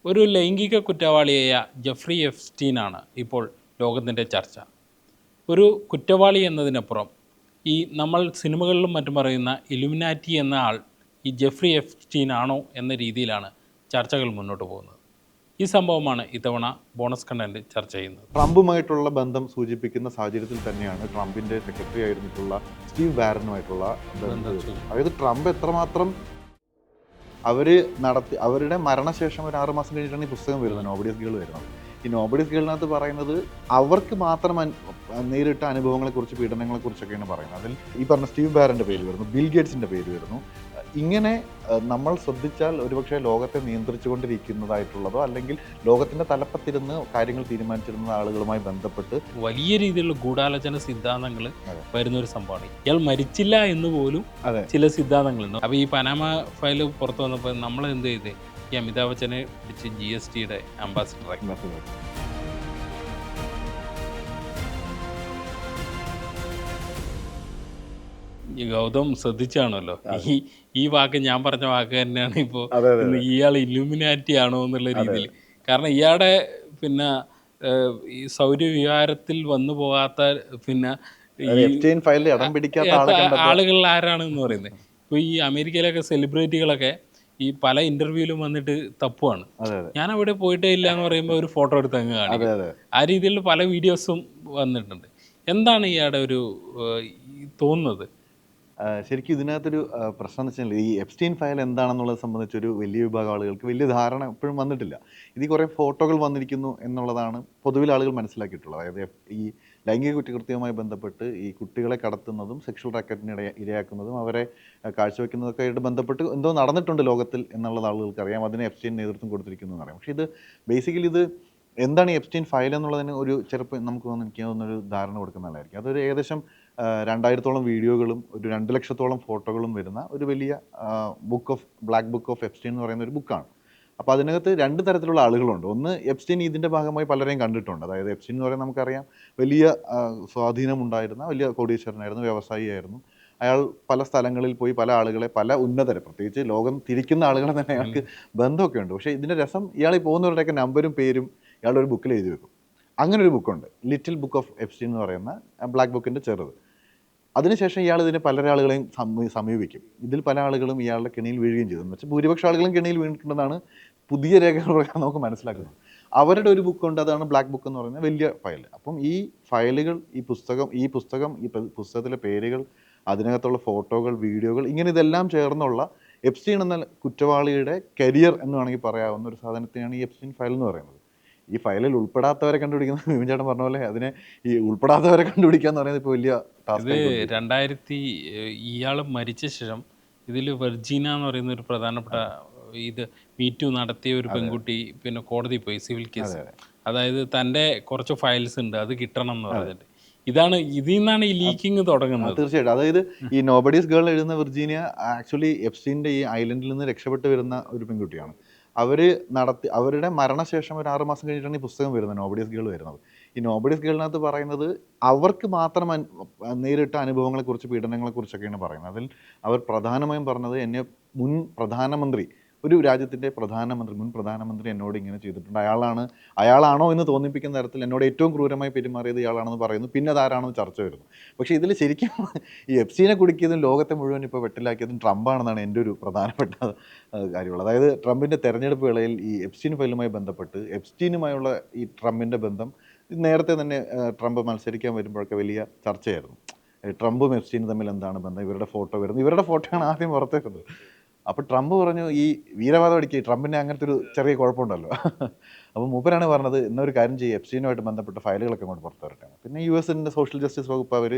ഒരു ലൈംഗിക കുറ്റവാളിയായ ജെഫ്രി എപ്സ്റ്റീനാണ് ഇപ്പോൾ ലോകത്തിൻ്റെ ചർച്ച. ഒരു കുറ്റവാളി എന്നതിനപ്പുറം ഈ നമ്മൾ സിനിമകളിലും മറ്റും പറയുന്ന ഇലുമിനാറ്റി എന്ന ആൾ ഈ ജെഫ്രി എപ്സ്റ്റീൻ ആണോ എന്ന രീതിയിലാണ് ചർച്ചകൾ മുന്നോട്ട് പോകുന്നത്. ഈ സംഭവമാണ് ഇത്തവണ ബോണസ് കണ്ടന്റ് ചർച്ച ചെയ്യുന്നത്. ട്രംപുമായിട്ടുള്ള ബന്ധം സൂചിപ്പിക്കുന്ന സാഹചര്യത്തിൽ തന്നെയാണ് ട്രംപിൻ്റെ സെക്രട്ടറി ആയിരുന്നിട്ടുള്ള സ്റ്റീവ് ബാരനുമായിട്ടുള്ള ബന്ധം. അതായത് ട്രംപ് എത്രമാത്രം അവരുടെ മരണശേഷം ഒരു 6 മാസം കഴിഞ്ഞിട്ടാണ് ഈ പുസ്തകം വരുന്നത്, നോബഡീസ് ഗേൾ വരുന്നത്. ഈ നോബഡീസ് ഗേളിനകത്ത് പറയുന്നത് അവർക്ക് മാത്രം നേരിട്ട അനുഭവങ്ങളെക്കുറിച്ച്, പീഡനങ്ങളെക്കുറിച്ചൊക്കെയാണ് പറയുന്നത്. അതിൽ ഈ പറഞ്ഞ സ്റ്റീവ് ബാരൻ്റെ പേര് വരുന്നു, ബിൽ ഗേറ്റ്സിൻ്റെ പേര് വരുന്നു. ഇങ്ങനെ നമ്മൾ ശ്രദ്ധിച്ചാൽ ഒരുപക്ഷെ ലോകത്തെ നിയന്ത്രിച്ചുകൊണ്ടിരിക്കുന്നതായിട്ടുള്ളതോ അല്ലെങ്കിൽ ലോകത്തിൻ്റെ തലപ്പത്തിരുന്ന് കാര്യങ്ങൾ തീരുമാനിച്ചിരുന്ന ആളുകളുമായി ബന്ധപ്പെട്ട് വലിയ രീതിയിലുള്ള ഗൂഢാലോചന സിദ്ധാന്തങ്ങൾ വരുന്ന ഒരു സംഭവമാണ്. ഇയാൾ മരിച്ചില്ല എന്ന് പോലും ചില സിദ്ധാന്തങ്ങളുണ്ട്. അപ്പോൾ ഈ പനാമ ഫയൽ പുറത്തു വന്നപ്പോൾ നമ്മൾ എന്ത് ചെയ്ത് ഈ അമിതാഭ് ബച്ചനെ പിടിച്ച് GSTയുടെ അംബാസിഡറാക്കി. ഈ ഗൗതം ശ്രദ്ധിച്ചാണല്ലോ, ഈ വാക്ക് ഞാൻ പറഞ്ഞ വാക്ക് തന്നെയാണ് ഇപ്പോൾ ഇയാൾ ഇലുമിനാറ്റി ആണോ എന്നുള്ള രീതിയിൽ. കാരണം ഇയാളുടെ പിന്നെ ഈ സൗരവിഹാരത്തിൽ വന്നു പോകാത്ത പിന്നെ ആളുകൾ ആരാണെന്ന് പറയുന്നത്. ഇപ്പോൾ ഈ അമേരിക്കയിലൊക്കെ സെലിബ്രിറ്റികളൊക്കെ ഈ പല ഇന്റർവ്യൂവിലും വന്നിട്ട് തപ്പുവാണ്, ഞാൻ അവിടെ പോയിട്ടേ ഇല്ല എന്ന് പറയുമ്പോൾ ഒരു ഫോട്ടോ എടുത്ത് അങ്ങ് കാണിക്കും. ആ രീതിയിൽ പല വീഡിയോസും വന്നിട്ടുണ്ട്. എന്താണ് ഇയാളുടെ ഒരു തോന്നുന്നത്? ശരിക്കും ഇതിനകത്തൊരു പ്രശ്നം എന്ന് വെച്ചാൽ ഈ എപ്സ്റ്റീൻ ഫയൽ എന്താണെന്നുള്ളത് സംബന്ധിച്ചൊരു വലിയ വിഭാഗം ആളുകൾക്ക് വലിയ ധാരണ എപ്പോഴും വന്നിട്ടില്ല. ഇതിൽ കുറേ ഫോട്ടോകൾ വന്നിരിക്കുന്നു എന്നുള്ളതാണ് പൊതുവിൽ ആളുകൾ മനസ്സിലാക്കിയിട്ടുള്ളത്. അതായത് ഈ ലൈംഗിക കുറ്റകൃത്യവുമായി ബന്ധപ്പെട്ട് ഈ കുട്ടികളെ കടത്തുന്നതും സെക്ഷൽ റാക്കറ്റിന് ഇരയാക്കുന്നതും അവരെ കാഴ്ചവെക്കുന്നതൊക്കെ ആയിട്ട് ബന്ധപ്പെട്ട് എന്തോ നടന്നിട്ടുണ്ട് ലോകത്തിൽ എന്നുള്ളത് ആളുകൾക്ക് അറിയാം. അതിന് എപ്സ്റ്റീൻ നേതൃത്വം കൊടുത്തിരിക്കുന്നു എന്നറിയാം. പക്ഷേ ഇത് ബേസിക്കലി ഇത് എന്താണ് ഈ എപ്സ്റ്റീൻ ഫയൽ എന്നുള്ളതിന് ഒരു ചെറുപ്പം നമുക്ക് എനിക്ക് തോന്നുന്നൊരു ധാരണ കൊടുക്കുന്നതായിരിക്കും. അതൊരു ഏകദേശം 2000-ഓളം വീഡിയോകളും ഒരു 2 ലക്ഷത്തോളം ഫോട്ടോകളും വരുന്ന ഒരു വലിയ ബ്ലാക്ക് ബുക്ക് ഓഫ് എപ്സ്റ്റീൻ എന്ന് പറയുന്ന ഒരു ബുക്കാണ്. അപ്പോൾ അതിനകത്ത് 2 തരത്തിലുള്ള ആളുകളുണ്ട്. ഒന്ന്, എപ്സ്റ്റീൻ ഇതിൻ്റെ ഭാഗമായി പലരെയും കണ്ടിട്ടുണ്ട്. അതായത് എപ്സ്റ്റീൻ എന്ന് പറയുന്നത് നമുക്കറിയാം വലിയ സ്വാധീനമുണ്ടായിരുന്ന വലിയ കോടീശ്വരനായിരുന്നു, വ്യവസായിയായിരുന്നു. അയാൾ പല സ്ഥലങ്ങളിൽ പോയി പല ആളുകളെ, പല ഉന്നതരെ, പ്രത്യേകിച്ച് ലോകം തിരിക്കുന്ന ആളുകളെ തന്നെ അയാൾക്ക് ബന്ധമൊക്കെ ഉണ്ട്. പക്ഷേ ഇതിൻ്റെ രസം, ഇയാൾ ഈ പോകുന്നവരുടെയൊക്കെ നമ്പരും പേരും ഇയാളുടെ ഒരു ബുക്കിൽ എഴുതി വെക്കും. അങ്ങനെ ഒരു ബുക്കുണ്ട്, ലിറ്റിൽ ബുക്ക് ഓഫ് എപ്സ്റ്റീൻ എന്ന് പറയുന്ന ബ്ലാക്ക് ബുക്കിൻ്റെ ചെറുത്. അതിനുശേഷം ഇയാൾ ഇതിനെ പല ആളുകളെയും സമീപിക്കും. ഇതിൽ പല ആളുകളും ഇയാളുടെ കെണിയിൽ വീഴുകയും ചെയ്തു. എന്ന് വെച്ചാൽ ഭൂരിപക്ഷ ആളുകളും കെണിയിൽ വീണിട്ടുണ്ടെന്നാണ് പുതിയ രേഖകൾ പ്രകാരം നമുക്ക് മനസ്സിലാക്കുന്നത്. അവരുടെ ഒരു ബുക്കുണ്ട്, അതാണ് ബ്ലാക്ക് ബുക്ക് എന്ന് പറയുന്ന വലിയ ഫയൽ. അപ്പം ഈ ഫയലുകൾ, ഈ പുസ്തകത്തിലെ പേരുകൾ, അതിനകത്തുള്ള ഫോട്ടോകൾ, വീഡിയോകൾ, ഇങ്ങനെ ഇതെല്ലാം ചേർന്നുള്ള എപ്സ്റ്റീൻ എന്ന കുറ്റവാളിയുടെ കരിയർ എന്ന് വേണമെങ്കിൽ പറയാവുന്ന ഒരു സാധനത്തെയാണ് ഈ എപ്സ്റ്റീൻ ഫയൽ എന്ന് പറയുന്നത്. ഈ ഫയലിൽ ഉൾപ്പെടാത്തവരെ കണ്ടുപിടിക്കുന്ന, വിമൻചേട്ടൻ പറഞ്ഞ പോലെ അതിനെ ഈ ഉൾപ്പെടാത്തവരെ കണ്ടുപിടിക്കുക എന്ന് പറയുന്നത് ഇപ്പോൾ വലിയ ടാസ്ക്. 2000 ഇയാൾ മരിച്ച ശേഷം ഇതിൽ വെർജീന എന്ന് പറയുന്ന ഒരു പ്രധാനപ്പെട്ട ഇത് മീറ്റു നടത്തിയ ഒരു പെൺകുട്ടി പിന്നെ കോടതി പോയി, സിവിൽ കേസ്. അതായത് തൻ്റെ കുറച്ച് ഫയൽസ് ഉണ്ട്, അത് കിട്ടണം എന്ന് പറഞ്ഞിട്ട്. ഇതിൽ നിന്നാണ് ഈ ലീക്കിങ് തുടങ്ങുന്നത്. തീർച്ചയായിട്ടും. അതായത് ഈ നോബഡീസ് ഗേൾ എഴുതുന്ന വെർജീനിയ ആക്ച്വലി എപ്സ്റ്റീൻ്റെ ഈ ഐലൻഡിൽ നിന്ന് രക്ഷപ്പെട്ട് വരുന്ന ഒരു പെൺകുട്ടിയാണ്. അവരുടെ മരണശേഷം ഒരു 6 മാസം കഴിഞ്ഞിട്ടാണ് ഈ പുസ്തകം വരുന്നത്, നോബഡീസ് ഗേൾ വരുന്നത്. ഈ നോബഡീസ് ഗേളിനകത്ത് പറയുന്നത് അവർക്ക് മാത്രം നേരിട്ട അനുഭവങ്ങളെക്കുറിച്ച്, പീഡനങ്ങളെക്കുറിച്ചൊക്കെയാണ് പറയുന്നത്. അതിൽ അവർ പ്രധാനമായും പറഞ്ഞത്, എന്നെ മുൻ പ്രധാനമന്ത്രി, ഒരു രാജ്യത്തിൻ്റെ മുൻ പ്രധാനമന്ത്രി എന്നോട് ഇങ്ങനെ ചെയ്തിട്ടുണ്ട്, അയാളാണോ എന്ന് തോന്നിപ്പിക്കുന്ന തരത്തിൽ എന്നോട് ഏറ്റവും ക്രൂരമായി പെരുമാറിയത് ഇയാളാണെന്ന് പറയുന്നു. പിന്നെ അതാരാണോ ചർച്ച വരുന്നു. പക്ഷേ ഇതിൽ ശരിക്കും ഈ എപ്സ്റ്റീനെ കുടുക്കിയതും ലോകത്തെ മുഴുവൻ ഇപ്പോൾ വെട്ടിലാക്കിയതും ട്രംപാണെന്നാണ് എൻ്റെ ഒരു പ്രധാനപ്പെട്ട കാര്യമുള്ളത്. അതായത് ട്രംപിൻ്റെ തെരഞ്ഞെടുപ്പ് വേളയിൽ ഈ എപ്സ്റ്റീൻ ഫയലുമായി ബന്ധപ്പെട്ട് എപ്സ്റ്റീനുമായുള്ള ഈ ട്രംപിൻ്റെ ബന്ധം നേരത്തെ തന്നെ ട്രംപ് മത്സരിക്കാൻ വരുമ്പോഴൊക്കെ വലിയ ചർച്ചയായിരുന്നു. ട്രംപും എപ്സ്റ്റീനും തമ്മിൽ എന്താണ് ബന്ധം, ഇവരുടെ ഫോട്ടോ വരുന്നു, ഇവരുടെ ഫോട്ടോയാണ് ആദ്യം പുറത്തു വരുന്നത്. അപ്പോൾ ട്രംപ് പറഞ്ഞു, ഈ വീരവാദം അടിക്കുക, ട്രംപിൻ്റെ അങ്ങനത്തെ ഒരു ചെറിയ കുഴപ്പമുണ്ടല്ലോ. അപ്പോൾ മൂപ്പരാണ് പറഞ്ഞത്, എന്നൊരു കാര്യം ചെയ്യും, എപ്സ്റ്റീനുമായിട്ട് ബന്ധപ്പെട്ട ഫയലുകളൊക്കെ അങ്ങോട്ട് പുറത്തു വരട്ടെ. പിന്നെ US-ൻ്റെ സോഷ്യൽ ജസ്റ്റിസ് വകുപ്പ് അവർ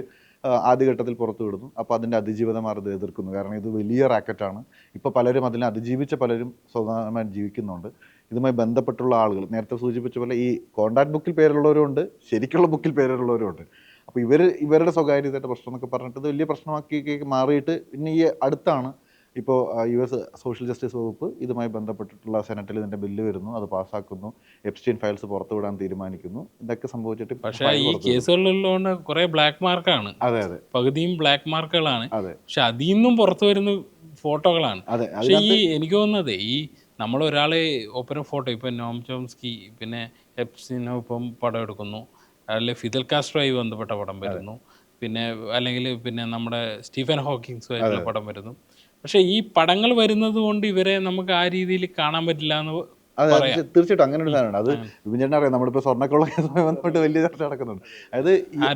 ആദ്യഘട്ടത്തിൽ പുറത്തു വിടുന്നു. അപ്പോൾ അതിൻ്റെ അതിജീവിതമാർ ഇത് എതിർക്കുന്നു. കാരണം ഇത് വലിയ റാക്കറ്റാണ്. ഇപ്പോൾ പലരും അതിനെ അതിജീവിച്ച പലരും സ്വതന്ത്രമായി ജീവിക്കുന്നുണ്ട്. ഇതുമായി ബന്ധപ്പെട്ടുള്ള ആളുകൾ നേരത്തെ സൂചിപ്പിച്ച പോലെ ഈ കോൺടാക്ട് ബുക്കിൽ പേരുള്ളവരുമുണ്ട്, ശരിക്കുള്ള ബുക്കിൽ പേരുള്ളവരുമുണ്ട്. അപ്പോൾ ഇവരുടെ സ്വകാര്യതയുടെ പ്രശ്നം എന്നൊക്കെ പറഞ്ഞിട്ട് ഇത് വലിയ പ്രശ്നമാക്കി മാറിയിട്ട് പിന്നെ ഈ അടുത്താണ് ഇപ്പോൾ US സോഷ്യൽ ജസ്റ്റിസ് വകുപ്പ് ഇതുമായി ബന്ധപ്പെട്ടിട്ടുള്ള സെനറ്റിൽ ഇതിൻ്റെ ബില്ല് വരുന്നു, അത് പാസ്സാക്കുന്നു, എപ്സ്റ്റീൻ ഫയൽസ് പുറത്തുവിടാൻ തീരുമാനിക്കുന്നു. ഇതൊക്കെ സംഭവിച്ചിട്ട് പക്ഷേ ഈ കേസുകളിലുള്ള കുറേ ബ്ലാക്ക് മാർക്കാണ്. അതെ, പകുതിയും ബ്ലാക്ക് മാർക്കുകളാണ്. പക്ഷെ അതിൽ നിന്നും പുറത്തു വരുന്ന ഫോട്ടോകളാണ്. പക്ഷേ എനിക്ക് തോന്നുന്നത് ഈ നമ്മളൊരാളെ ഒപ്പരം ഫോട്ടോ ഇപ്പം നോം ചോംസ്കി പിന്നെ എപ്സിനൊപ്പം പടം എടുക്കുന്നു, അല്ലെങ്കിൽ ഫിദൽ കാസ്ട്രോയി ബന്ധപ്പെട്ട പടം വരുന്നു, പിന്നെ അല്ലെങ്കിൽ പിന്നെ നമ്മുടെ സ്റ്റീഫൻ ഹോക്കിങ്സുമായിട്ടുള്ള പടം വരുന്നു. പക്ഷേ ഈ പടങ്ങൾ വരുന്നത് കൊണ്ട് ഇവരെ നമുക്ക് ആ രീതിയിൽ കാണാൻ പറ്റില്ല എന്ന് അതെ പറയാം. തീർച്ചയായിട്ടും അങ്ങനെ ഒരു സാധനമാണ്. അത് വിപിൻ അറിയാം, നമ്മളിപ്പോൾ സ്വർണ്ണക്കൊള്ള കേസുമായി ബന്ധപ്പെട്ട് വലിയ ചർച്ച നടക്കുന്നുണ്ട്. അതായത്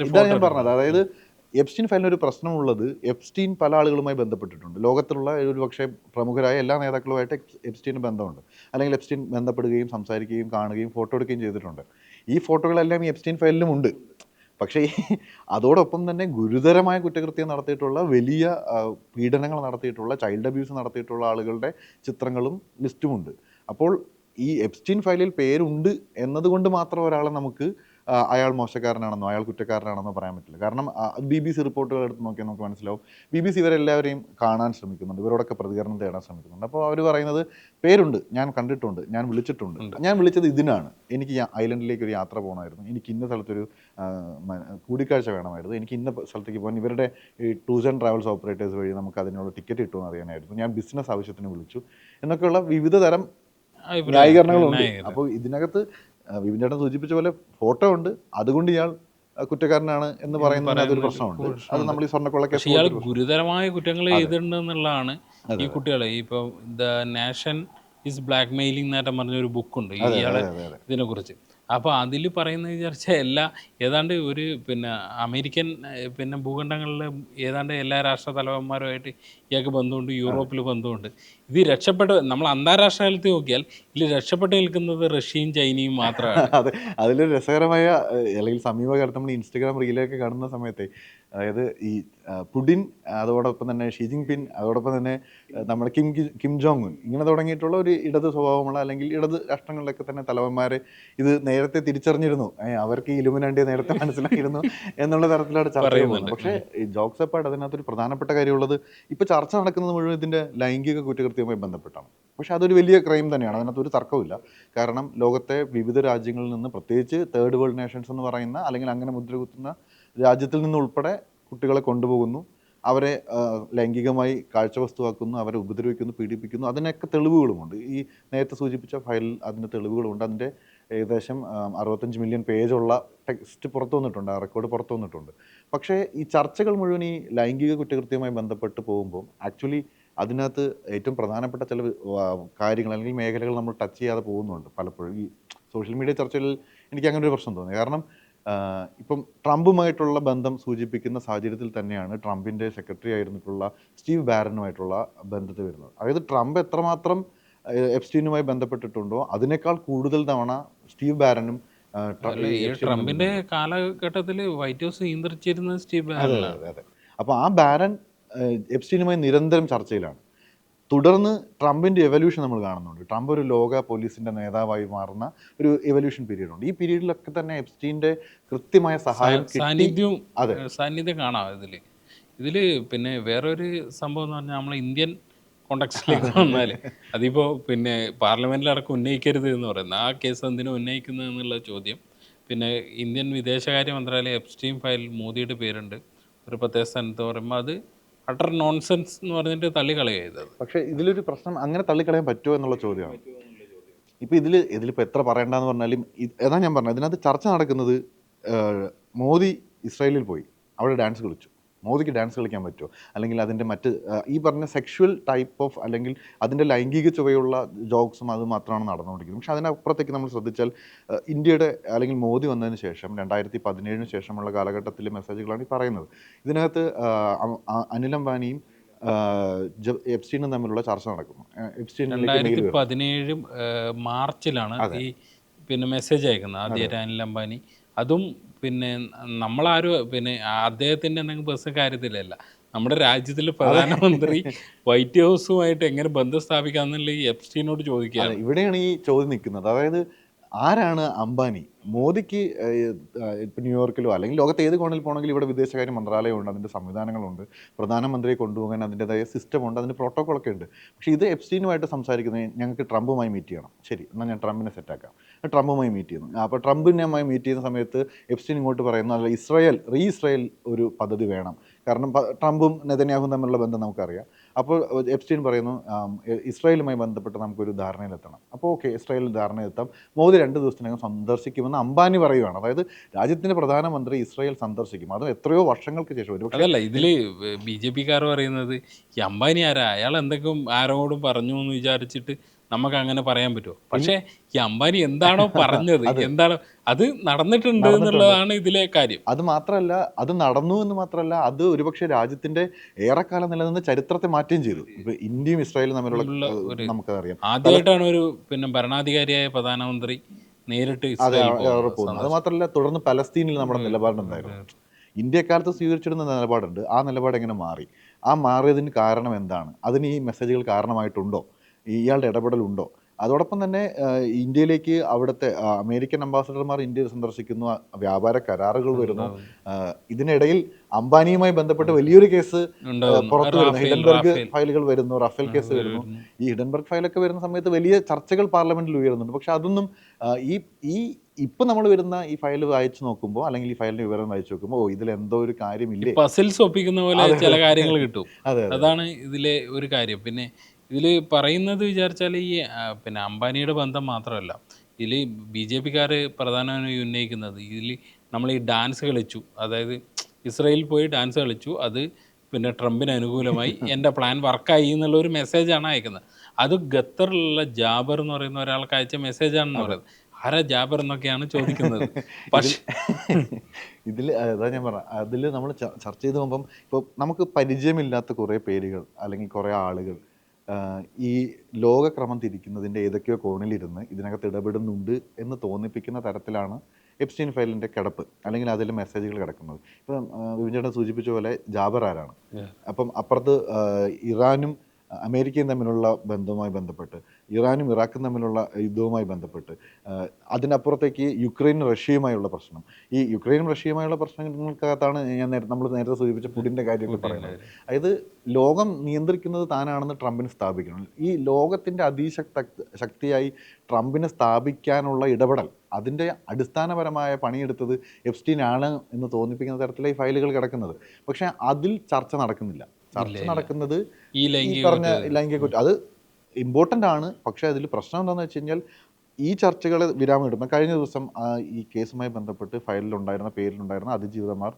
ഇതാണ് ഞാൻ പറഞ്ഞത്. അതായത് എപ്സ്റ്റീൻ ഫയലിന് ഒരു പ്രശ്നമുള്ളത്, എപ്സ്റ്റീൻ പല ആളുകളുമായി ബന്ധപ്പെട്ടിട്ടുണ്ട്. ലോകത്തിലുള്ള ഒരു പക്ഷേ പ്രമുഖരായ എല്ലാ നേതാക്കളുമായിട്ട് എപ്സ്റ്റീന് ബന്ധമുണ്ട്, അല്ലെങ്കിൽ എപ്സ്റ്റീൻ ബന്ധപ്പെടുകയും സംസാരിക്കുകയും കാണുകയും ഫോട്ടോ എടുക്കുകയും ചെയ്തിട്ടുണ്ട്. ഈ ഫോട്ടോകളെല്ലാം ഈ എപ്സ്റ്റീൻ ഫയലിലും ഉണ്ട്. പക്ഷേ അതോടൊപ്പം തന്നെ ഗുരുതരമായ കുറ്റകൃത്യം നടത്തിയിട്ടുള്ള, വലിയ പീഡനങ്ങൾ നടത്തിയിട്ടുള്ള, ചൈൽഡ് അബ്യൂസ് നടത്തിയിട്ടുള്ള ആളുകളുടെ ചിത്രങ്ങളും ലിസ്റ്റുമുണ്ട്. അപ്പോൾ ഈ എപ്സ്റ്റീൻ ഫയലിൽ പേരുണ്ട് എന്നതുകൊണ്ട് മാത്രം ഒരാളെ നമുക്ക് അയാൾ മോശക്കാരനാണെന്നോ അയാൾ കുറ്റക്കാരനാണെന്നോ പറയാൻ പറ്റില്ല. കാരണം BBC റിപ്പോർട്ടുകൾ എടുത്ത് നോക്കിയാൽ നമുക്ക് മനസ്സിലാവും, BBC ഇവരെല്ലാവരെയും കാണാൻ ശ്രമിക്കുന്നുണ്ട്, ഇവരോടൊക്കെ പ്രതികരണം തേടാൻ ശ്രമിക്കുന്നുണ്ട്. അപ്പോൾ അവർ പറയുന്നത് പേരുണ്ട്, ഞാൻ കണ്ടിട്ടുണ്ട്, ഞാൻ വിളിച്ചിട്ടുണ്ട്, ഞാൻ വിളിച്ചത് ഇതിനാണ്, എനിക്ക് ഐലൻഡിലേക്ക് ഒരു യാത്ര പോകണമായിരുന്നു, എനിക്ക് ഇന്ന സ്ഥലത്തൊരു കൂടിക്കാഴ്ച വേണമായിരുന്നു, എനിക്ക് ഇന്ന സ്ഥലത്തേക്ക് പോകാൻ ഇവരുടെ ഈ ടൂർസ് ആൻഡ് ട്രാവൽസ് ഓപ്പറേറ്റേഴ്സ് വഴി നമുക്ക് അതിനുള്ള ടിക്കറ്റ് കിട്ടുമെന്ന് അറിയാനായിരുന്നു, ഞാൻ ബിസിനസ് ആവശ്യത്തിന് വിളിച്ചു എന്നൊക്കെയുള്ള വിവിധ തരം ന്യായീകരണങ്ങളുണ്ട്. അപ്പോൾ ഇതിനകത്ത് വിപിൻ ചേട്ടൻ സൂചിപ്പിച്ച പോലെ ഫോട്ടോ ഉണ്ട്, അതുകൊണ്ട് ഇയാൾ കുറ്റക്കാരനാണ് എന്ന് പറയുന്നതിന് അതൊരു പ്രശ്നമുണ്ട്. അത് നമ്മൾ ഈ സ്വർണ്ണക്കൊള്ള കേസ് ഇയാൾ ഗുരുതരമായ കുറ്റങ്ങൾ ചെയ്തിട്ടുണ്ടെന്നുള്ളതാണ് ഈ കുട്ടികളെ. ഇപ്പോൾ the nation is black mailing നേട്ടം പറഞ്ഞൊരു ബുക്കുണ്ട് ഇയാളെ ഇതിനെക്കുറിച്ച്. അപ്പോൾ അതിൽ പറയുന്നത് വിചാരിച്ചാൽ ഏതാണ്ട് ഒരു പിന്നെ അമേരിക്കൻ പിന്നെ ഭൂഖണ്ഡങ്ങളിലെ ഏതാണ്ട് എല്ലാ രാഷ്ട്ര തലവന്മാരുമായിട്ട് ഇയാൾക്ക് ബന്ധമുണ്ട്, യൂറോപ്പിൽ ബന്ധമുണ്ട്. ഇത് നമ്മൾ അന്താരാഷ്ട്ര തലത്തിൽ നോക്കിയാൽ ഇതിൽ രക്ഷപ്പെട്ട് നിൽക്കുന്നത് റഷ്യയും ചൈനയും മാത്രമാണ്. അതെ, അതിലൊരു രസകരമായ അല്ലെങ്കിൽ സമീപകാലത്ത് നമ്മൾ ഇൻസ്റ്റഗ്രാം റീലൊക്കെ കാണുന്ന സമയത്തെ, അതായത് ഈ പുടിൻ, അതോടൊപ്പം തന്നെ ഷീ ജിങ് പിൻ, അതോടൊപ്പം തന്നെ നമ്മുടെ കിം ജോങ് ഉൻ, ഇങ്ങനെ തുടങ്ങിയിട്ടുള്ള ഒരു ഇടത് സ്വഭാവമുള്ള അല്ലെങ്കിൽ ഇടത് രാഷ്ട്രങ്ങളിലൊക്കെ തന്നെ തലവന്മാരെ ഇത് നേരത്തെ തിരിച്ചറിഞ്ഞിരുന്നു, അവർക്ക് ഈ ഇലുമിനാണ്ടിയെ നേരത്തെ മനസ്സിലായിരുന്നു എന്നുള്ള തരത്തിലാണ് ചർച്ച ചെയ്യുന്നത്. പക്ഷേ ഈ ജോക്സ് അപ്പാർട്ട് അതിനകത്തൊരു പ്രധാനപ്പെട്ട കാര്യമുള്ളത്, ഇപ്പോൾ ചർച്ച നടക്കുന്നത് മുഴുവൻ ഇതിൻ്റെ ലൈംഗിക കുറ്റകൃത്യവുമായി ബന്ധപ്പെട്ടാണ്. പക്ഷേ അതൊരു വലിയ ക്രൈം തന്നെയാണ്, അതിനകത്തൊരു തർക്കമില്ല. കാരണം ലോകത്തെ വിവിധ രാജ്യങ്ങളിൽ നിന്ന്, പ്രത്യേകിച്ച് തേർഡ് വേൾഡ് നേഷൻസ് എന്ന് പറയുന്ന അല്ലെങ്കിൽ അങ്ങനെ മുദ്രകുത്തുന്ന രാജ്യത്തിൽ നിന്നുൾപ്പെടെ കുട്ടികളെ കൊണ്ടുപോകുന്നു, അവരെ ലൈംഗികമായി കാഴ്ചവസ്തുവാക്കുന്നു, അവരെ ഉപദ്രവിക്കുന്നു, പീഡിപ്പിക്കുന്നു. അതിനൊക്കെ തെളിവുകളുമുണ്ട്. ഈ നേരത്തെ സൂചിപ്പിച്ച ഫയലിൽ അതിൻ്റെ തെളിവുകളുണ്ട്. അതിൻ്റെ ഏകദേശം 65 മില്യൺ പേജുള്ള ടെക്സ്റ്റ് പുറത്തു വന്നിട്ടുണ്ട്, ആ റെക്കോർഡ് പുറത്തു വന്നിട്ടുണ്ട്. പക്ഷേ ഈ ചർച്ചകൾ മുഴുവൻ ഈ ലൈംഗിക കുറ്റകൃത്യവുമായി ബന്ധപ്പെട്ട് പോകുമ്പോൾ ആക്ച്വലി അതിനകത്ത് ഏറ്റവും പ്രധാനപ്പെട്ട ചില കാര്യങ്ങൾ അല്ലെങ്കിൽ മേഖലകൾ നമ്മൾ ടച്ച് ചെയ്യാതെ പോകുന്നുണ്ട് പലപ്പോഴും. ഈ സോഷ്യൽ മീഡിയ ചർച്ചകളിൽ എനിക്ക് അങ്ങനെ ഒരു പ്രശ്നം തോന്നി. കാരണം ഇപ്പം ട്രംപുമായിട്ടുള്ള ബന്ധം സൂചിപ്പിക്കുന്ന സാഹചര്യത്തിൽ തന്നെയാണ് ട്രംപിൻ്റെ സെക്രട്ടറി ആയിരുന്നിട്ടുള്ള സ്റ്റീവ് ബാരനുമായിട്ടുള്ള ബന്ധത്തിൽ വരുന്നത്. അതായത് ട്രംപ് എത്രമാത്രം എപ്സ്റ്റീനുമായി ബന്ധപ്പെട്ടിട്ടുണ്ടോ അതിനേക്കാൾ കൂടുതൽ തവണ സ്റ്റീവ് ബാരനും ട്രംപിന്റെ കാലഘട്ടത്തിൽ വൈറ്റ് ഹൗസ് നിയന്ത്രിച്ചിരുന്ന സ്റ്റീവ് ബാരൻ. അതെ. അപ്പോൾ ആ ബാരൻ എപ്സ്റ്റീനുമായി നിരന്തരം ചർച്ചയിലാണ്. തുടർന്ന് ട്രംപിൻ്റെ എവല്യൂഷൻ നമ്മൾ കാണുന്നുണ്ട്. ട്രംപ് ഒരു ലോക പോലീസിൻ്റെ നേതാവായി മാറുന്ന ഒരു എവല്യൂഷൻ പീരീഡ് ഉണ്ട്. ഈ പീരീഡിലൊക്കെ തന്നെ എപ്സ്റ്റീൻ്റെ കൃത്യമായ സാന്നിധ്യം കാണാം ഇതിൽ. പിന്നെ വേറൊരു സംഭവം എന്ന് പറഞ്ഞാൽ നമ്മൾ ഇന്ത്യൻ കോണ്ടക്സ്റ്റിലേക്ക് വന്നാൽ അതിപ്പോൾ പിന്നെ പാർലമെൻറ്റിലടക്കം ഉന്നയിക്കരുത് എന്ന് പറയുന്നത്, ആ കേസ് എന്തിനും ഉന്നയിക്കുന്നത് എന്നുള്ള ചോദ്യം. പിന്നെ ഇന്ത്യൻ വിദേശകാര്യ മന്ത്രാലയം എപ്സ്റ്റീൻ ഫയൽ മോദിയുടെ പേരുണ്ട് ഒരു പ്രത്യേക സ്ഥാനത്ത് പറയുമ്പോൾ അത് അട്ടർ നോൺസെൻസ് എന്ന് പറഞ്ഞിട്ട് തള്ളിക്കളയുക ചെയ്തത്. പക്ഷേ ഇതിലൊരു പ്രശ്നം, അങ്ങനെ തള്ളിക്കളയാൻ പറ്റുമോ എന്നുള്ള ചോദ്യമാണ്. ഇപ്പോൾ ഇതിലിപ്പോൾ എത്ര പറയണ്ടെന്ന് പറഞ്ഞാലും ഏതാ ഞാൻ പറഞ്ഞത്, ഇതിനകത്ത് ചർച്ച നടക്കുന്നത് മോദി ഇസ്രായേലിൽ പോയി അവിടെ ഡാൻസ് കളിച്ചു. മോദിക്ക് ഡാൻസ് കളിക്കാൻ പറ്റുമോ, അല്ലെങ്കിൽ അതിൻ്റെ മറ്റ് ഈ പറഞ്ഞ സെക്ഷുവൽ ടൈപ്പ് ഓഫ് അല്ലെങ്കിൽ അതിൻ്റെ ലൈംഗിക ചുവയുള്ള ജോക്സും അത് മാത്രമാണ് നടന്നുകൊണ്ടിരിക്കുന്നത്. പക്ഷേ അതിനപ്പുറത്തേക്ക് നമ്മൾ ശ്രദ്ധിച്ചാൽ ഇന്ത്യയുടെ അല്ലെങ്കിൽ മോദി വന്നതിന് ശേഷം 2017 ശേഷമുള്ള കാലഘട്ടത്തിലെ മെസ്സേജുകളാണ് ഈ പറയുന്നത്. ഇതിനകത്ത് അനിൽ അംബാനിയും എപ്സ്റ്റീനും തമ്മിലുള്ള ചർച്ച നടക്കുന്നു. 2017 മാർച്ചിലാണ് ഈ പിന്നെ മെസ്സേജ് അയക്കുന്നത് ആദ്യമായിട്ട് അനിൽ അംബാനി. അതും പിന്നെ നമ്മളാരും പിന്നെ അദ്ദേഹത്തിൻ്റെ എന്തെങ്കിലും പേഴ്സണൽ കാര്യത്തിലല്ല, നമ്മുടെ രാജ്യത്തിലെ പ്രധാനമന്ത്രി വൈറ്റ് ഹൗസുമായിട്ട് എങ്ങനെ ബന്ധം സ്ഥാപിക്കാമെന്നുള്ള ഈ എപ്സ്റ്റീനോട് ചോദിക്കുകയാണ്. ഇവിടെയാണ് ഈ ചോദ്യം നിൽക്കുന്നത്. അതായത് ആരാണ് അംബാനി? മോദിക്ക് ഇപ്പം ന്യൂയോർക്കിലോ അല്ലെങ്കിൽ ലോകത്ത് ഏത് കോണിൽ പോകണമെങ്കിലും ഇവിടെ വിദേശകാര്യ മന്ത്രാലയമുണ്ട്, അതിൻ്റെ സംവിധാനങ്ങളുണ്ട്, പ്രധാനമന്ത്രിയെ കൊണ്ടുപോകാൻ അതിൻ്റെതായ സിസ്റ്റമുണ്ട്, അതിൻ്റെ പ്രോട്ടോക്കോളൊക്കെ ഉണ്ട്. പക്ഷേ ഇത് എപ്സ്റ്റീനുമായിട്ട് സംസാരിക്കുന്നത് ഞങ്ങൾക്ക് ട്രംപുമായി മീറ്റ് ചെയ്യണം, ശരി എന്നാൽ ഞാൻ ട്രംപിനെ സെറ്റാക്കാം, ട്രംപുമായി മീറ്റ് ചെയ്യുന്നു. അപ്പോൾ ട്രംപിനുമായി മീറ്റ് ചെയ്യുന്ന സമയത്ത് എപ്സ്റ്റീൻ ഇങ്ങോട്ട് പറയുന്നു അല്ല ഇസ്രായേൽ ഒരു പദ്ധതി വേണം, കാരണം ട്രംപും നെതന്യാഹുവും തമ്മിലുള്ള ബന്ധം നമുക്കറിയാം. അപ്പോൾ എപ്സ്റ്റീൻ പറയുന്നു ഇസ്രായേലുമായി ബന്ധപ്പെട്ട് നമുക്കൊരു ധാരണയിലെത്തണം. അപ്പോൾ ഓക്കെ, ഇസ്രായേലിൽ ധാരണയിലെത്താം, മോദി 2 ദിവസത്തിനകം സന്ദർശിക്കുമെന്ന് അംബാനി പറയുകയാണ്. അതായത് രാജ്യത്തിൻ്റെ പ്രധാനമന്ത്രി ഇസ്രായേൽ സന്ദർശിക്കും, അതും എത്രയോ വർഷങ്ങൾക്ക് ശേഷം. ഒരു അതല്ല, ഇതിൽ BJP-ക്കാർ പറയുന്നത് ഈ അംബാനി ആരാ, അയാൾ എന്തെങ്കിലും ആരോടും പറഞ്ഞു എന്ന് വിചാരിച്ചിട്ട് നമുക്ക് അങ്ങനെ പറയാൻ പറ്റുമോ? പക്ഷേ ഈ അംബാനി എന്താണോ പറഞ്ഞത്, എന്താണോ അത് നടന്നിട്ടുണ്ട് എന്നുള്ളതാണ് ഇതിലെ കാര്യം. അത് മാത്രമല്ല, അത് നടന്നു എന്ന് മാത്രമല്ല, അത് ഒരുപക്ഷെ രാജ്യത്തിന്റെ ഏറെക്കാലം നിലനിന്ന ചരിത്രത്തെ മാറ്റുകയും ചെയ്തു. ഇപ്പൊ ഇന്ത്യയും ഇസ്രായേലും തമ്മിലുള്ള നമുക്കറിയാം, ആദ്യമായിട്ടാണ് ഒരു ഭരണാധികാരിയായ പ്രധാനമന്ത്രി നേരിട്ട് ഇസ്രായേൽ പോകുന്നത്. അത് മാത്രമല്ല, തുടർന്ന് പലസ്തീനിൽ നമ്മുടെ നിലപാടുണ്ടായിരുന്നു. ഇന്ത്യക്കാലത്ത് സ്വീകരിച്ചിരുന്ന നിലപാടുണ്ട്. ആ നിലപാട് എങ്ങനെ മാറി? ആ മാറിയതിന് കാരണം എന്താണ്? അതിന് ഈ മെസ്സേജുകൾ കാരണമായിട്ടുണ്ടോ? ഇയാളുടെ ഇടപെടലുണ്ടോ? അതോടൊപ്പം തന്നെ ഇന്ത്യയിലേക്ക് അവിടുത്തെ അമേരിക്കൻ അംബാസഡർമാർ ഇന്ത്യയിൽ സന്ദർശിക്കുന്നു, വ്യാപാര കരാറുകൾ വരുന്നു. ഇതിനിടയിൽ അംബാനിയുമായി ബന്ധപ്പെട്ട് വലിയൊരു കേസ് പുറത്തു വരുന്നു, ഹിഡൻബർഗ് ഫയലുകൾ വരുന്നു, റഫേൽ കേസ് വരുന്നു. ഈ ഹിഡൻബർഗ് ഫയലൊക്കെ വരുന്ന സമയത്ത് വലിയ ചർച്ചകൾ പാർലമെന്റിൽ ഉയരുന്നുണ്ട്. പക്ഷെ അതൊന്നും ഇപ്പം നമ്മൾ വരുന്ന ഈ ഫയൽ വായിച്ചു നോക്കുമ്പോൾ, അല്ലെങ്കിൽ ഈ ഫയലിന്റെ വിവരം വായിച്ചു നോക്കുമ്പോൾ, ഇതിൽ എന്തോ ഒരു കാര്യമില്ലേ, പസിൽസ് ഒപ്പിക്കുന്ന പോലെ ചില കാര്യങ്ങൾ കിട്ടും. അതാണ് ഇതിലെ ഒരു കാര്യം. പിന്നെ ഇതിൽ പറയുന്നത് വിചാരിച്ചാൽ ഈ അംബാനിയുടെ ബന്ധം മാത്രമല്ല, ഇതിൽ BJP-ക്കാർ പ്രധാനമായും ഉന്നയിക്കുന്നത്, ഇതിൽ നമ്മൾ ഈ ഡാൻസ് കളിച്ചു, അതായത് ഇസ്രായേലിൽ പോയി ഡാൻസ് കളിച്ചു, അത് ട്രംപിന് അനുകൂലമായി എൻ്റെ പ്ലാൻ വർക്കായി എന്നുള്ള ഒരു മെസ്സേജാണ് അയക്കുന്നത്. അത് ഖത്തറിലുള്ള ജാബർ എന്ന് പറയുന്ന ഒരാൾക്ക് അയച്ച മെസ്സേജാണെന്ന് പറയുന്നത്. ആരാ ജാബർ എന്നൊക്കെയാണ് ചോദിക്കുന്നത്. പക്ഷേ ഇതിൽ അതാ ഞാൻ പറഞ്ഞ, അതിൽ നമ്മൾ ചർച്ച ചെയ്ത് പോകുമ്പം ഇപ്പോൾ നമുക്ക് പരിചയമില്ലാത്ത കുറേ പേരുകൾ അല്ലെങ്കിൽ കുറേ ആളുകൾ ഈ ലോകക്രമം തിരിക്കുന്നതിൻ്റെ ഏതൊക്കെയോ കോണിലിരുന്ന് ഇതിനകത്ത് ഇടപെടുന്നുണ്ട് എന്ന് തോന്നിപ്പിക്കുന്ന തരത്തിലാണ് എപ്സ്റ്റീൻ ഫയലിൻ്റെ കിടപ്പ്, അല്ലെങ്കിൽ അതിൽ മെസ്സേജുകൾ കിടക്കുന്നത്. ഇപ്പം വിപിൻ സൂചിപ്പിച്ച പോലെ ജാബർ ആരാണ്? അപ്പം അപ്പുറത്ത് ഇറാനും അമേരിക്കയും തമ്മിലുള്ള ബന്ധവുമായി ബന്ധപ്പെട്ട്, ഇറാനും ഇറാഖും തമ്മിലുള്ള യുദ്ധവുമായി ബന്ധപ്പെട്ട്, അതിനപ്പുറത്തേക്ക് യുക്രൈനും റഷ്യയുമായുള്ള പ്രശ്നം. ഈ യുക്രൈനും റഷ്യയുമായുള്ള പ്രശ്നങ്ങൾക്കകത്താണ് നമ്മൾ നേരത്തെ സൂചിപ്പിച്ച പുടിൻ്റെ കാര്യമൊക്കെ പറയുന്നത്. അതായത് ലോകം നിയന്ത്രിക്കുന്നത് താനാണെന്ന് ട്രംപിന് സ്ഥാപിക്കണം. ഈ ലോകത്തിൻ്റെ ശക്തിയായി ട്രംപിനെ സ്ഥാപിക്കാനുള്ള ഇടപെടൽ, അതിൻ്റെ അടിസ്ഥാനപരമായ പണിയെടുത്തത് എപ്സ്റ്റീൻ ആണ് എന്ന് തോന്നിപ്പിക്കുന്ന തരത്തിലാണ് ഈ ഫയലുകൾ കിടക്കുന്നത്. പക്ഷേ അതിൽ ചർച്ച നടക്കുന്നില്ല. ചർച്ച നടക്കുന്നത് ഈ പറഞ്ഞ ലൈംഗിക കുറ്റം. അത് ഇമ്പോർട്ടൻ്റ് ആണ്. പക്ഷേ അതിൽ പ്രശ്നം എന്താണെന്ന് വെച്ച് കഴിഞ്ഞാൽ, ഈ ചർച്ചകളെ വിരാമം ഇടുമ്പോൾ കഴിഞ്ഞ ദിവസം ഈ കേസുമായി ബന്ധപ്പെട്ട് പേരിലുണ്ടായിരുന്ന അതിജീവിതമാർ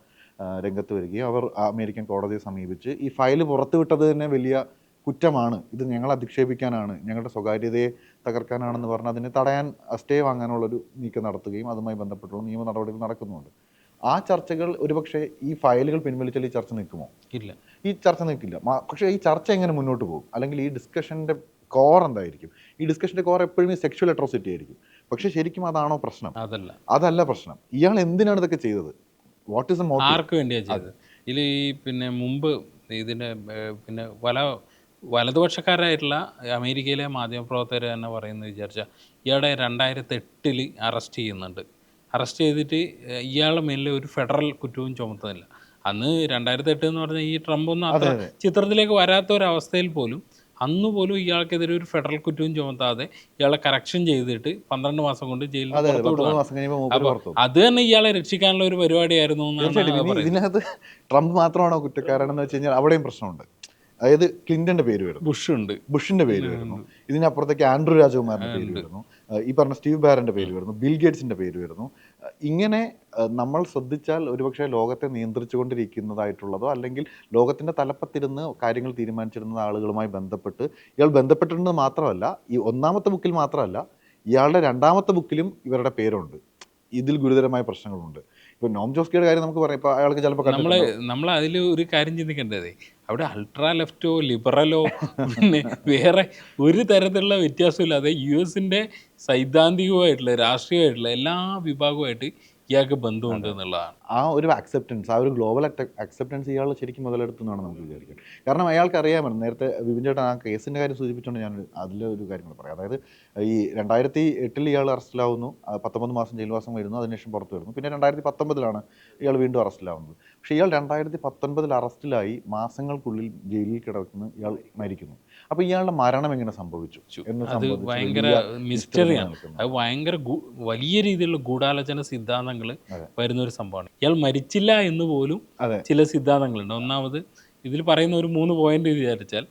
രംഗത്ത് വരികയും അവർ അമേരിക്കൻ കോടതിയെ സമീപിച്ച് ഈ ഫയൽ പുറത്തുവിട്ടത് തന്നെ വലിയ കുറ്റമാണ്, ഇത് ഞങ്ങൾ അധിക്ഷേപിക്കാനാണ്, ഞങ്ങളുടെ സ്വകാര്യതയെ തകർക്കാനാണെന്ന് പറഞ്ഞ് അതിനെ തടയാൻ, സ്റ്റേ വാങ്ങാനുള്ളൊരു നീക്കം നടത്തുകയും അതുമായി ബന്ധപ്പെട്ടുള്ള നിയമ നടപടികൾ നടക്കുന്നുണ്ട്. ആ ചർച്ചകൾ ഒരുപക്ഷെ ഈ ഫയലുകൾ പിൻവലിച്ചാൽ ഈ ചർച്ച നിൽക്കുമോ? ഇല്ല, ഈ ചർച്ച നിൽക്കില്ല. പക്ഷേ ഈ ചർച്ച എങ്ങനെ മുന്നോട്ട് പോകും? അല്ലെങ്കിൽ ഈ ഡിസ്കഷൻ്റെ കോർ എന്തായിരിക്കും? ഈ ഡിസ്കഷൻ്റെ കോർ എപ്പോഴും ഈ സെക്ഷൽ അട്രോസിറ്റി ആയിരിക്കും. പക്ഷേ ശരിക്കും അതാണോ പ്രശ്നം? അതല്ല പ്രശ്നം. ഇയാൾ എന്തിനാണ് ഇതൊക്കെ ചെയ്തത്? What is the motive? ആർക്ക് വേണ്ടിയാണ് ചെയ്തത്? ഇതിൽ ഈ മുമ്പ് ഇതിൻ്റെ വലതുപക്ഷക്കാരായിട്ടുള്ള അമേരിക്കയിലെ മാധ്യമപ്രവർത്തകർ തന്നെ പറയുന്നത് വിചാരിച്ചാൽ, ഇയാളെ 2008 അറസ്റ്റ് ചെയ്യുന്നുണ്ട്. അറസ്റ്റ് ചെയ്തിട്ട് ഇയാളുടെ മേലിൽ ഒരു ഫെഡറൽ കുറ്റവും ചുമത്തുന്നില്ല. അന്ന് 2008 എന്ന് പറഞ്ഞാൽ ഈ ട്രംപൊന്നും അത്ര ചിത്രത്തിലേക്ക് വരാത്തൊരവസ്ഥയിൽ പോലും അന്ന് പോലും ഇയാൾക്കെതിരെ ഒരു ഫെഡറൽ കുറ്റവും ചുമത്താതെ ഇയാളെ കറക്ഷൻ ചെയ്തിട്ട് 12 മാസം കൊണ്ട് ജയിലിൽ പുറത്തു. അത് തന്നെ ഇയാളെ രക്ഷിക്കാനുള്ള ഒരു പരിപാടിയായിരുന്നു എന്നാണ്. ഇതിനകത്ത് ട്രംപ് മാത്രമാണോ കുറ്റക്കാരനെന്ന് വെച്ച് കഴിഞ്ഞാൽ അവിടെയും പ്രശ്നമുണ്ട്. അതായത് ക്ലിന്റന്റെ പേര് വരുന്നു, ബുഷിന്റെ പേര് വരുന്നു, ഇതിനപ്പുറത്തേക്ക് ആൻഡ്രൂ രാജകുമാറിന്റെ പേര് വരുന്നു, ഈ പറഞ്ഞ സ്റ്റീവ് ബാരന്റെ പേര് വരുന്നു, ബിൽ ഗേറ്റ്സിന്റെ പേര് വരുന്നു. ഇങ്ങനെ നമ്മൾ ശ്രദ്ധിച്ചാൽ ഒരുപക്ഷെ ലോകത്തെ നിയന്ത്രിച്ചുകൊണ്ടിരിക്കുന്നതായിട്ടുള്ളതോ അല്ലെങ്കിൽ ലോകത്തിന്റെ തലപ്പത്തിരുന്ന് കാര്യങ്ങൾ തീരുമാനിച്ചിരുന്ന ആളുകളുമായി ബന്ധപ്പെട്ട് ഇയാൾ ബന്ധപ്പെട്ടിരുന്നത് മാത്രമല്ല, ഈ ഒന്നാമത്തെ ബുക്കിൽ മാത്രമല്ല, ഇയാളുടെ രണ്ടാമത്തെ ബുക്കിലും ഇവരുടെ പേരുണ്ട്. ഇതിൽ ഗുരുതരമായ പ്രശ്നങ്ങളുണ്ട്. ഇപ്പോൾ നോം ചോസ്കിയുടെ കാര്യം നമുക്ക് പറയാം. ഇപ്പോൾ അയാൾക്ക് ചിലപ്പോൾ നമ്മൾ അതിൽ ഒരു കാര്യം ചിന്തിക്കേണ്ടത്, അവിടെ അൾട്രാ ലെഫ്റ്റോ ലിബറലോ പിന്നെ വേറെ ഒരു തരത്തിലുള്ള വ്യത്യാസമില്ലാതെ US-ൻ്റെ സൈദ്ധാന്തികമായിട്ടുള്ള രാഷ്ട്രീയമായിട്ടുള്ള എല്ലാ വിഭാഗവുമായിട്ട് ഇയാൾക്ക് ബന്ധമുണ്ട് എന്നുള്ളതാണ്. ആ ഒരു അക്സെപ്റ്റൻസ്, ആ ഒരു ഗ്ലോബൽ അക്സെപ്റ്റൻസ് ഇയാൾ ശരിക്കും മുതലെടുത്തുന്നാണ് നമുക്ക് വിചാരിക്കുന്നത്. കാരണം അയാൾക്ക് അറിയാമല്ലോ, നേരത്തെ വിപിൻ ചേട്ടൻ ആ കേസിൻ്റെ കാര്യം സൂചിപ്പിച്ചുകൊണ്ട് ഞാൻ അതിലൊരു കാര്യം കൂടെ പറയാം. അതായത് ഈ 2008 ഇയാൾ അറസ്റ്റിലാവുന്നു, 19 മാസം ജയിൽവാസം വരുന്നു, അതിനുശേഷം പുറത്ത് വരുന്നു. പിന്നെ 2019 ഇയാൾ വീണ്ടും അറസ്റ്റിലാവുന്നത്. പക്ഷേ ഇയാൾ 2019 അറസ്റ്റിലായി മാസങ്ങൾക്കുള്ളിൽ ജയിലിൽ കിടക്കുന്ന ഇയാൾ മരിക്കുന്നു. അപ്പോൾ ഇയാളുടെ മരണം എങ്ങനെ സംഭവിച്ചു അത് ഭയങ്കര മിസ്റ്ററിയാണ്. അത് ഭയങ്കര വലിയ രീതിയിലുള്ള ഗൂഢാലോചന സിദ്ധാന്തങ്ങൾ വരുന്ന ഒരു സംഭവമാണ്. ഇയാൾ മരിച്ചില്ല എന്ന് പോലും ചില സിദ്ധാന്തങ്ങളുണ്ട്. ഒന്നാമത് ഇതിൽ പറയുന്ന ഒരു 3 പോയിന്റ് വിചാരിച്ചാൽ,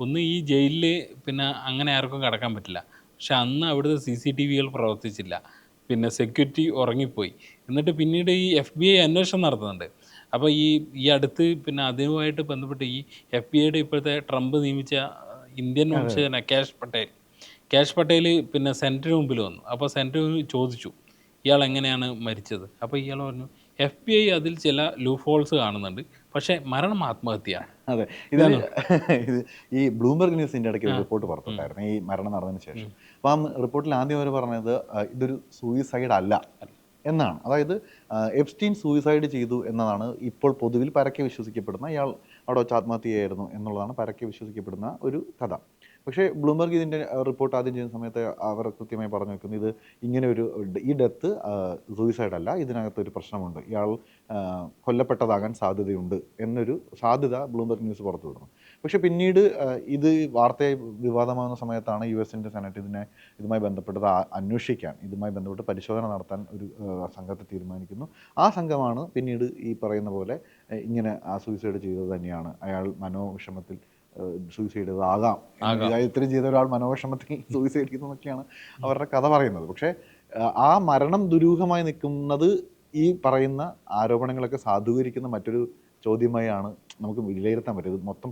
ഒന്ന് ഈ ജയിലിൽ പിന്നെ അങ്ങനെ ആർക്കും കടക്കാൻ പറ്റില്ല. പക്ഷെ അന്ന് അവിടുത്തെ CCTVകൾ പ്രവർത്തിച്ചില്ല. പിന്നെ സെക്യൂരിറ്റി ഉറങ്ങിപ്പോയി. എന്നിട്ട് പിന്നീട് ഈ FBI അന്വേഷണം നടത്തുന്നുണ്ട്. അപ്പോൾ ഈ അടുത്ത് പിന്നെ അതുമായിട്ട് ബന്ധപ്പെട്ട് ഈ FBIയുടെ ഇപ്പോഴത്തെ ട്രംപ് നിയമിച്ച ഇന്ത്യൻ വംശജനായ കാഷ് പട്ടേൽ പിന്നെ സെനറ്റിന് മുമ്പിൽ വന്നു. അപ്പോൾ സെനറ്റ് ചോദിച്ചു ഇയാൾ എങ്ങനെയാണ് മരിച്ചത്. അപ്പോൾ ഇയാൾ പറഞ്ഞു FBI അതിൽ ചില ലൂപ്പ് ഹോൾസ് കാണുന്നുണ്ട്, പക്ഷേ മരണം ആത്മഹത്യയാണ്. അതെ, ഇത് ഇത് ഈ ബ്ലൂംബർഗ് ന്യൂസിൻ്റെ ഇടയ്ക്ക് ഒരു റിപ്പോർട്ട് പുറത്തുണ്ടായിരുന്നു ഈ മരണം നടന്നതിന് ശേഷം. അപ്പോൾ ആ റിപ്പോർട്ടിൽ ആദ്യം അവർ പറഞ്ഞത് ഇതൊരു സൂയിസൈഡ് അല്ല എന്നാണ്. അതായത് എപ്സ്റ്റീൻ സൂയിസൈഡ് ചെയ്തു എന്നതാണ് ഇപ്പോൾ പൊതുവിൽ പരക്കെ വിശ്വസിക്കപ്പെടുന്ന, ഇയാൾ അവിടെ വെച്ച് ആത്മഹത്യയായിരുന്നു എന്നുള്ളതാണ് പരക്കെ വിശ്വസിക്കപ്പെടുന്ന ഒരു കഥ. പക്ഷേ ബ്ലൂംബർഗ് ഇതിൻ്റെ റിപ്പോർട്ട് ആദ്യം ചെയ്യുന്ന സമയത്ത് അവർ കൃത്യമായി പറഞ്ഞു വെക്കുന്നു, ഇത് ഇങ്ങനെ ഈ ഡെത്ത് സൂയിസൈഡ് അല്ല, ഇതിനകത്തൊരു പ്രശ്നമുണ്ട്, ഇയാൾ കൊല്ലപ്പെട്ടതാകാൻ സാധ്യതയുണ്ട് എന്നൊരു സാധ്യത ബ്ലൂംബർഗ് ന്യൂസ് പുറത്തു വിടുന്നു. പക്ഷേ പിന്നീട് ഇത് വാർത്തയായി വിവാദമാകുന്ന സമയത്താണ് US-ൻ്റെ സെനറ്റ് ഇതുമായി ബന്ധപ്പെട്ടത് അന്വേഷിക്കാൻ, ഇതുമായി ബന്ധപ്പെട്ട് പരിശോധന നടത്താൻ ഒരു സംഘത്തെ തീരുമാനിക്കുന്നു. ആ സംഘമാണ് പിന്നീട് ഈ പറയുന്ന പോലെ ഇങ്ങനെ സൂയിസൈഡ് ചെയ്തത് തന്നെയാണ്, അയാൾ മനോവിഷമത്തിൽ സൂയിസൈഡ് ചെയ്തതാകാം, ഇത്രയും ചെയ്ത ഒരാൾ മനോവിഷമത്തിൽ സൂയിസൈഡ് ചെയ്യുന്നതൊക്കെയാണ് അവരുടെ കഥ പറയുന്നത്. പക്ഷേ ആ മരണം ദുരൂഹമായി നിൽക്കുന്നത് ഈ പറയുന്ന ആരോപണങ്ങളൊക്കെ സാധൂകരിക്കുന്ന മറ്റൊരു ചോദ്യമായാണ് നമുക്ക് വിലയിരുത്താൻ പറ്റും. ഇത് മൊത്തം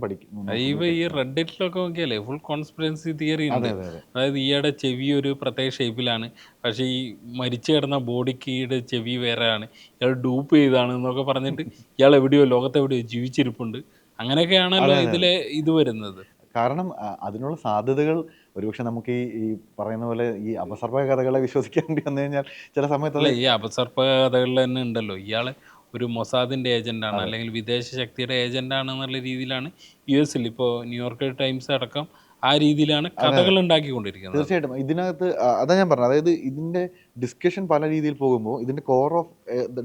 ഈ റെഡിറ്റിലൊക്കെ നോക്കിയാലേ ഫുൾ കോൺസ്പിറൻസി തിയറി ഉണ്ട്. അതായത് ഇയാളുടെ ചെവി ഒരു പ്രത്യേക ഷേപ്പിലാണ്, പക്ഷേ ഈ മരിച്ചു കിടന്ന ബോഡിക്ക് ചെവി വേറെയാണ്, ഇയാൾ ഡൂപ്പ് ചെയ്താണ് എന്നൊക്കെ പറഞ്ഞിട്ട് ഇയാൾ എവിടെയോ ലോകത്തെവിടെയോ ജീവിച്ചിരിപ്പുണ്ട്. അങ്ങനെയൊക്കെയാണല്ലോ ഇതിലെ ഇത് വരുന്നത്. കാരണം അതിനുള്ള സാധ്യതകൾ ഒരുപക്ഷെ നമുക്ക് ഈ പറയുന്ന പോലെ ഈ അപസർപ്പ കഥകളെ വിശ്വസിക്കേണ്ടി വന്നു കഴിഞ്ഞാൽ ചില സമയത്ത് ഈ അപസർപ്പ കഥകളിൽ തന്നെ ഉണ്ടല്ലോ ഇയാൾ ഒരു മൊസാദിൻ്റെ ഏജൻ്റാണ് അല്ലെങ്കിൽ വിദേശ ശക്തിയുടെ ഏജൻ്റാണ് എന്നുള്ള രീതിയിലാണ് US-ൽ ഇപ്പോൾ ന്യൂയോർക്ക് ടൈംസ് അടക്കം ആ രീതിയിലാണ് കഥകൾ ഉണ്ടാക്കിക്കൊണ്ടിരിക്കുന്നത്. തീർച്ചയായിട്ടും ഇതിനകത്ത് അതാ ഞാൻ പറഞ്ഞത്, അതായത് ഇതിൻ്റെ ഡിസ്കഷൻ പല രീതിയിൽ പോകുമ്പോൾ ഇതിൻ്റെ കോർ ഓഫ്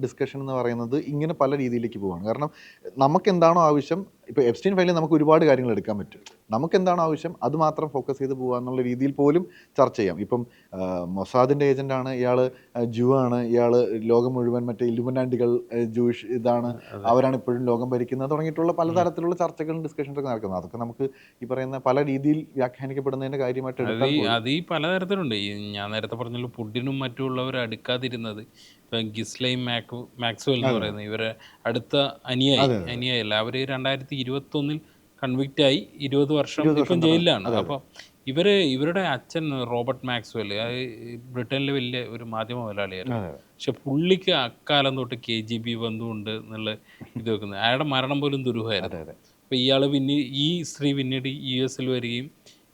ഡിസ്കഷൻ എന്ന് പറയുന്നത് ഇങ്ങനെ പല രീതിയിലേക്ക് പോവുകയാണ്. കാരണം നമുക്ക് എന്താണോ ആവശ്യം, ഇപ്പോൾ എപ്സ്റ്റീൻ ഫയലിൽ നമുക്ക് ഒരുപാട് കാര്യങ്ങൾ എടുക്കാൻ പറ്റും, നമുക്ക് എന്താണോ ആവശ്യം അത് മാത്രം ഫോക്കസ് ചെയ്ത് പോകുക എന്നുള്ള രീതിയിൽ പോലും ചർച്ച ചെയ്യാം. ഇപ്പം മൊസാദിൻ്റെ ഏജൻ്റാണ് ഇയാൾ, ജൂ ആണ് ഇയാൾ, ലോകം മുഴുവൻ മറ്റേ ഇലുമിനാറ്റികൾ ജൂയിഷ് ഇതാണ്, അവരാണ് ഇപ്പോഴും ലോകം ഭരിക്കുന്നത് തുടങ്ങിയിട്ടുള്ള പലതരത്തിലുള്ള ചർച്ചകളും ഡിസ്കഷൻസൊക്കെ നടക്കുന്നത്. അതൊക്കെ നമുക്ക് ഈ പറയുന്ന പല രീതിയിൽ വ്യാഖ്യാനിക്കപ്പെടുന്നതിൻ്റെ കാര്യമായിട്ട് അത് ഈ പലതരത്തിലുണ്ട്. ഈ ഞാൻ നേരത്തെ പറഞ്ഞല്ലോ പുടിനും മറ്റുള്ളവർ അടുക്കാതിരുന്നത്, ഇപ്പം ഗിസ്ലൈൻ മാക്സ്വെൽ എന്ന് പറയുന്നത് ഇവരെ അടുത്ത അനിയായല്ല, അവർ 2021 കൺവിക്റ്റായി 20 വർഷം ഇപ്പം ജയിലിലാണ്. അപ്പോൾ ഇവരുടെ അച്ഛൻ റോബർട്ട് മാക്സ്വെൽ ബ്രിട്ടനിലെ വലിയ ഒരു മാധ്യമ മുതലാളിയായിരുന്നു. പക്ഷെ പുള്ളിക്ക് അക്കാലം തൊട്ട് KGB ബന്ധമുണ്ട് എന്നുള്ള ഇത് വെക്കുന്നത്, അയാളുടെ മരണം പോലും ദുരൂഹമായിരുന്നു. അപ്പോൾ ഇയാൾ ഈ സ്ത്രീ പിന്നീട് US-ൽ വരികയും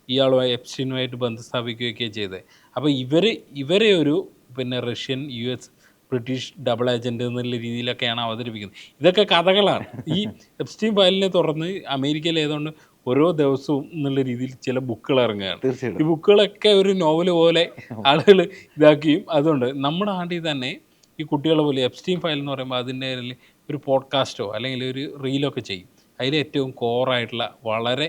ഇയാളുമായി എപ്സ്റ്റീനുമായിട്ട് ബന്ധം സ്ഥാപിക്കുകയൊക്കെ ചെയ്തത്. അപ്പോൾ ഇവരെ ഒരു പിന്നെ Russian US British double agent എന്നുള്ള രീതിയിലൊക്കെയാണ് അവതരിപ്പിക്കുന്നത്. ഇതൊക്കെ കഥകളാണ്. ഈ എപ്സ്റ്റീൻ ഫയലിനെ തുടർന്ന് അമേരിക്കയിൽ ഏതുകൊണ്ട് ഓരോ ദിവസവും എന്നുള്ള രീതിയിൽ ചില ബുക്കുകൾ ഇറങ്ങുകയാണ്. ഈ ബുക്കുകളൊക്കെ ഒരു നോവൽ പോലെ ആളുകൾ ഇതാക്കുകയും, അതുകൊണ്ട് നമ്മുടെ നാട്ടിൽ തന്നെ ഈ കുട്ടികളെ പോലെ എപ്സ്റ്റീൻ ഫയൽ എന്ന് പറയുമ്പോൾ അതിൻ്റെ ഒരു പോഡ്കാസ്റ്റോ അല്ലെങ്കിൽ ഒരു റീലൊക്കെ ചെയ്യും. അതിൽ ഏറ്റവും കോറായിട്ടുള്ള വളരെ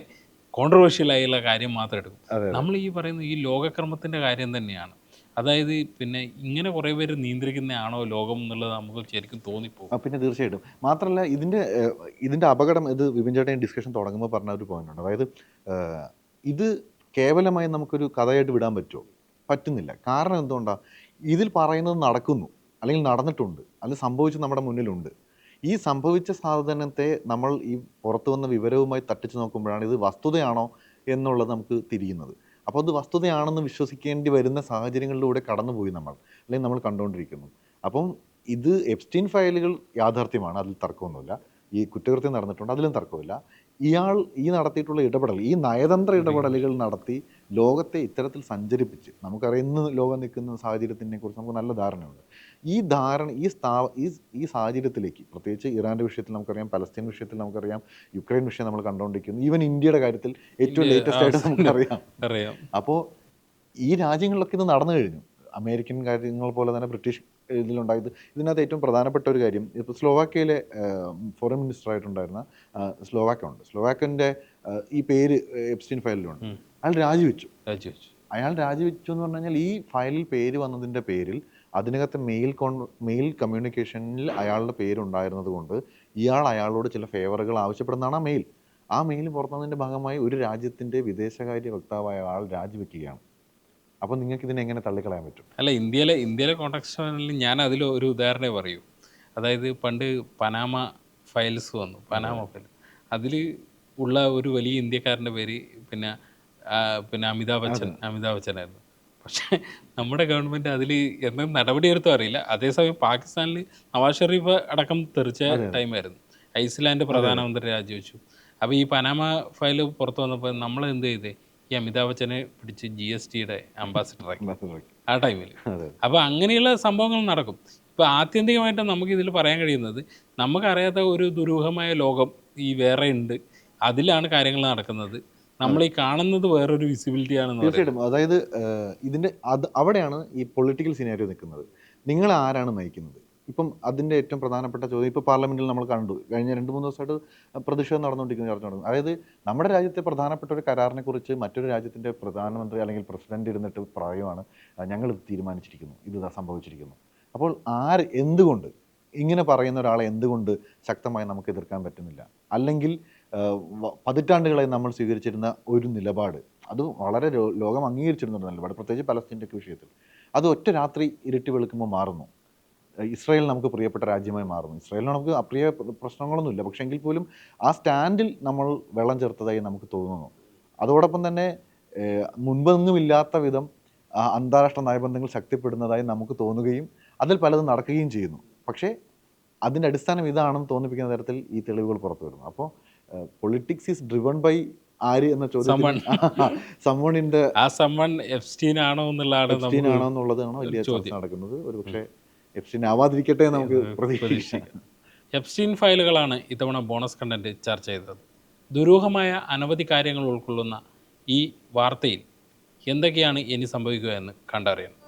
കോൺട്രവേഴ്ഷ്യലായുള്ള കാര്യം മാത്രം എടുക്കും. നമ്മൾ ഈ പറയുന്ന ഈ ലോകക്രമത്തിൻ്റെ കാര്യം തന്നെയാണ്. അതായത് പിന്നെ ഇങ്ങനെ കുറേ പേര് നിയന്ത്രിക്കുന്നതാണോ ലോകം എന്നുള്ളത് നമുക്ക് ശരിക്കും തോന്നിപ്പോകും. പിന്നെ തീർച്ചയായിട്ടും മാത്രമല്ല ഇതിൻ്റെ അപകടം, ഇത് വിപിൻ ചേട്ടൻ ഡിസ്കഷൻ തുടങ്ങുമ്പോൾ പറഞ്ഞ ഒരു പോയിന്റുണ്ട്. അതായത് ഇത് കേവലമായി നമുക്കൊരു കഥയായിട്ട് വിടാൻ പറ്റുമോ? പറ്റുന്നില്ല. കാരണം എന്തുകൊണ്ടാണ്? ഇതിൽ പറയുന്നത് നടക്കുന്നു, അല്ലെങ്കിൽ നടന്നിട്ടുണ്ട്, അല്ലെങ്കിൽ സംഭവിച്ചു നമ്മുടെ മുന്നിലുണ്ട്. ഈ സംഭവിച്ച സാധനത്തെ നമ്മൾ ഈ പുറത്തു വന്ന വിവരവുമായി തട്ടിച്ചു നോക്കുമ്പോഴാണ് ഇത് വസ്തുതയാണോ എന്നുള്ളത് നമുക്ക് തിരിയുന്നത്. അപ്പോൾ അത് വസ്തുതയാണെന്ന് വിശ്വസിക്കേണ്ടി വരുന്ന സാഹചര്യങ്ങളിലൂടെ കടന്നുപോയി നമ്മൾ, അല്ലെങ്കിൽ നമ്മൾ കണ്ടുകൊണ്ടിരിക്കുന്നു. അപ്പം ഇത് എപ്സ്റ്റീൻ ഫയലുകൾ യാഥാർത്ഥ്യമാണ്, അതിൽ തർക്കമൊന്നുമില്ല. ഈ കുറ്റകൃത്യം നടന്നിട്ടുണ്ട്, അതിലും തർക്കമില്ല. ഇയാൾ നടത്തിയിട്ടുള്ള ഇടപെടൽ, ഈ നയതന്ത്ര ഇടപെടലുകൾ നടത്തി ലോകത്തെ ഇത്തരത്തിൽ സഞ്ചരിപ്പിച്ച്, നമുക്കറിയാം ഇന്ന് ലോകം നിൽക്കുന്ന സാഹചര്യത്തിനെ കുറിച്ച് നമുക്ക് നല്ല ധാരണയുണ്ട്. ഈ സാഹചര്യത്തിലേക്ക്, പ്രത്യേകിച്ച് ഇറാൻ്റെ വിഷയത്തിൽ നമുക്കറിയാം, പലസ്തീൻ വിഷയത്തിൽ നമുക്കറിയാം, യുക്രൈൻ വിഷയം നമ്മൾ കണ്ടുകൊണ്ടിരിക്കുന്നു, ഈവൻ ഇന്ത്യയുടെ കാര്യത്തിൽ ഏറ്റവും ലേറ്റസ്റ്റ് ആയിട്ട് നമുക്കറിയാം. അപ്പോൾ ഈ രാജ്യങ്ങളിലൊക്കെ ഇത് നടന്നു കഴിഞ്ഞു. അമേരിക്കൻ കാര്യങ്ങൾ പോലെ തന്നെ ബ്രിട്ടീഷ് ഇതിലുണ്ടായത്. ഇതിനകത്ത് ഏറ്റവും പ്രധാനപ്പെട്ട ഒരു കാര്യം, ഇപ്പോൾ സ്ലോവാക്യയിലെ ഫോറിൻ മിനിസ്റ്റർ ആയിട്ടുണ്ടായിരുന്ന സ്ലോവാക്യൻ്റെ ഈ പേര് എപ്സ്റ്റീൻ ഫയലിലുണ്ട്. അയാൾ രാജിവെച്ചു. അയാൾ രാജിവെച്ചു എന്ന് പറഞ്ഞു കഴിഞ്ഞാൽ ഈ ഫയലിൽ പേര് വന്നതിൻ്റെ പേരിൽ അതിനകത്ത് മെയിൽ കമ്മ്യൂണിക്കേഷനിൽ അയാളുടെ പേരുണ്ടായിരുന്നത് കൊണ്ട് അയാളോട് ചില ഫേവറുകൾ ആവശ്യപ്പെടുന്നതാണ് ആ മെയിൽ. ആ മെയിൽ പുറത്തു വന്നതിൻ്റെ ഭാഗമായി ഒരു രാജ്യത്തിൻ്റെ വിദേശകാര്യ വക്താവായ ആൾ രാജിവെക്കുകയാണ്. അപ്പോൾ നിങ്ങൾക്ക് ഇതിനെ എങ്ങനെ തള്ളിക്കളയാൻ പറ്റും? അല്ല, ഇന്ത്യയിലെ കോണ്ടക്സ്റ്റിൽ ഞാൻ അതിൽ ഒരു ഉദാഹരണമേ പറയൂ. അതായത് പണ്ട് പനാമ ഫയൽസ് വന്നു, പനാമ ഫയൽ. അതിൽ ഉള്ള ഒരു വലിയ ഇന്ത്യക്കാരൻ്റെ പേര് പിന്നെ പിന്നെ അമിതാഭ് ബച്ചനായിരുന്നു. പക്ഷേ നമ്മുടെ ഗവൺമെൻറ് അതിൽ എന്തെങ്കിലും നടപടിയെടുത്തോ അറിയില്ല. അതേസമയം പാകിസ്ഥാനിൽ നവാസ് ഷെരീഫ് അടക്കം തെറിച്ച ടൈമായിരുന്നു. ഐസ്ലാൻഡ് പ്രധാനമന്ത്രി രാജിവെച്ചു. അപ്പോൾ ഈ പനാമ ഫയൽ പുറത്ത് വന്നപ്പോൾ നമ്മൾ എന്ത് ചെയ്തേ, ഈ അമിതാഭ് ബച്ചനെ പിടിച്ച് GSTയുടെ അംബാസിഡറാക്കി ആ ടൈമിൽ. അപ്പോൾ അങ്ങനെയുള്ള സംഭവങ്ങൾ നടക്കും. ഇപ്പോൾ ആത്യന്തികമായിട്ട് നമുക്കിതിൽ പറയാൻ കഴിയുന്നത്, നമുക്കറിയാത്ത ഒരു ദുരൂഹമായ ലോകം ഈ വേറെ ഉണ്ട്. അതിലാണ് കാര്യങ്ങൾ നടക്കുന്നത്. നമ്മൾ ഈ കാണുന്നത് വേറൊരു വിസിബിലിറ്റി ആണെന്ന് പറയുന്നത്. തീർച്ചയായിട്ടും. അതായത് ഇതിൻ്റെ അവിടെയാണ് ഈ പൊളിറ്റിക്കൽ സിനാരിയോ നിൽക്കുന്നത്. നിങ്ങൾ ആരാണ് നയിക്കുന്നത്? ഇപ്പം അതിൻ്റെ ഏറ്റവും പ്രധാനപ്പെട്ട ചോദ്യം ഇപ്പോൾ പാർലമെൻറ്റിൽ നമ്മൾ കണ്ടു. കഴിഞ്ഞ 2-3 ദിവസമായിട്ട് പ്രതിഷേധം നടന്നുകൊണ്ടിരിക്കുന്ന ചർച്ച നടന്നു. അതായത് നമ്മുടെ രാജ്യത്തെ പ്രധാനപ്പെട്ട ഒരു കരാറിനെക്കുറിച്ച് മറ്റൊരു രാജ്യത്തിൻ്റെ പ്രധാനമന്ത്രി അല്ലെങ്കിൽ പ്രസിഡന്റ് ഇരുന്നിട്ട് പറയുവാണ്, ഞങ്ങളിത് തീരുമാനിച്ചിരിക്കുന്നു, ഇത് സംഭവിച്ചിരിക്കുന്നു. അപ്പോൾ എന്തുകൊണ്ട് ഇങ്ങനെ പറയുന്ന ഒരാളെ എന്തുകൊണ്ട് ശക്തമായി നമുക്ക് എതിർക്കാൻ പറ്റുന്നില്ല? അല്ലെങ്കിൽ പതിറ്റാണ്ടുകളായി നമ്മൾ സ്വീകരിച്ചിരുന്ന ഒരു നിലപാട്, അത് വളരെ ലോകം അംഗീകരിച്ചിരുന്ന ഒരു നിലപാട്, പ്രത്യേകിച്ച് പലസ്തീൻ്റെ വിഷയത്തിൽ, അത് ഒറ്റ രാത്രി ഇരുട്ടി വെളുക്കുമ്പോൾ മാറുന്നു. ഇസ്രായേൽ നമുക്ക് പ്രിയപ്പെട്ട രാജ്യമായി മാറുന്നു. ഇസ്രായേലിന് നമുക്ക് അപ്രിയ പ്രശ്നങ്ങളൊന്നുമില്ല. പക്ഷേ എങ്കിൽ പോലും ആ സ്റ്റാൻഡിൽ നമ്മൾ വെള്ളം ചേർത്തതായി നമുക്ക് തോന്നുന്നു. അതോടൊപ്പം തന്നെ മുൻപൊന്നുമില്ലാത്ത വിധം അന്താരാഷ്ട്ര നയബന്ധങ്ങൾ ശക്തിപ്പെടുന്നതായി നമുക്ക് തോന്നുകയും അതിൽ പലതും നടക്കുകയും ചെയ്യുന്നു. പക്ഷേ അതിൻ്റെ അടിസ്ഥാനം ഇതാണെന്ന് തോന്നിപ്പിക്കുന്ന തരത്തിൽ ഈ തെളിവുകൾ പുറത്തു വരുന്നു. അപ്പോൾ പൊളിറ്റിക്സ് ഈസ് ഡ്രിവൺ ബൈ ആര് എന്ന ചോദ്യം, സമ്മണിൻ്റെ ആ സമ്മൺ എപ്സ്റ്റീൻ ആണോ എന്നുള്ളതാണ് വലിയ ചർച്ച നടക്കുന്നത്. ഒരു പക്ഷേ എപ്സ്റ്റീൻ ആവാതിരിക്കട്ടെ നമുക്ക് പ്രതീക്ഷിക്കാം. എപ്സ്റ്റീൻ ഫയലുകളാണ് ഇത്തവണ ബോണസ് കണ്ടന്റ് ചർച്ച ചെയ്തത്. ദുരൂഹമായ അനവധി കാര്യങ്ങൾ ഉൾക്കൊള്ളുന്ന ഈ വാർത്തയിൽ എന്തൊക്കെയാണ് ഇനി സംഭവിക്കുക എന്ന് കണ്ടറിയണം.